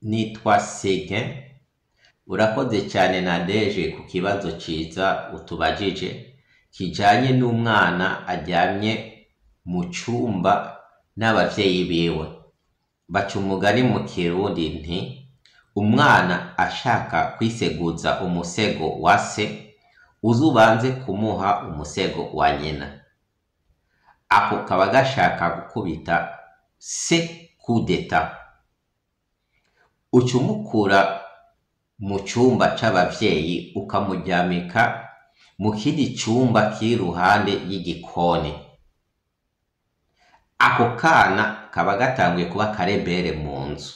nitwa Sege. Urakoze cyane Nadeje ku kibazo ciza utubajije kijanye n'umwana aryamye mu cumba n'abavyeyi biwe. Baca umugani mu Kirundi nti umwana ashaka kwiseguza umusego wa se uzubanze kumuha umusego wa nyina. Ako kaba gashaka gukubita se kudeta. Ucumukura mu cumba c'abavyeyi ukamuryamika mu kindi cumba kiri iruhande y'igikoni. Ako kana kaba gatanguye kuba karebere mu nzu.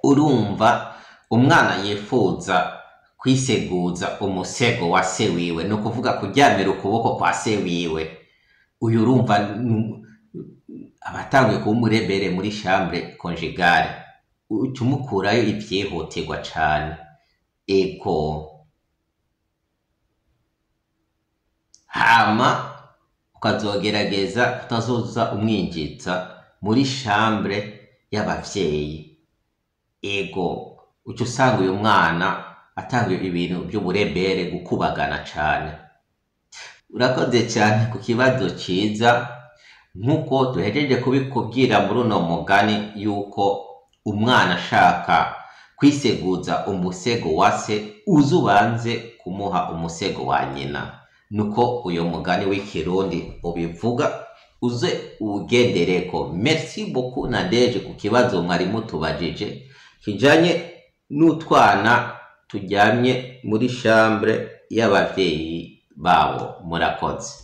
Urumva umwana yifuza kwiseguza umusego wa se wiwe, no kuvuga kuryamira ukuboko kwa se wiwe. Uyu urumva abatanguye kuba umurebere muri chambre conjugale. Ucumukurayo ivyihutirwa cane. Ego hama ukazogerageza kutazoza umwinjiza muri chambre y'abavyeyi. Ego uca usanga uyu mwana atanguye ibintu by'uburebere gukubagana cane. Urakoze cyane ku kibazo ciza. Nkuko duhejeje kubikubwira muri uno mugani yuko umwana ashaka kwiseguza umusego wa se uzubanze kumuha umusego wa nyina. Nuko uyo mugani w'ikirundi ubivuga, uze ugendereko. Merci beaucoup Nadeje ku kibazo mwari mutubajije kijanye n'utwana turyamye muri chambre y'abavyeyi babo. Murakoze.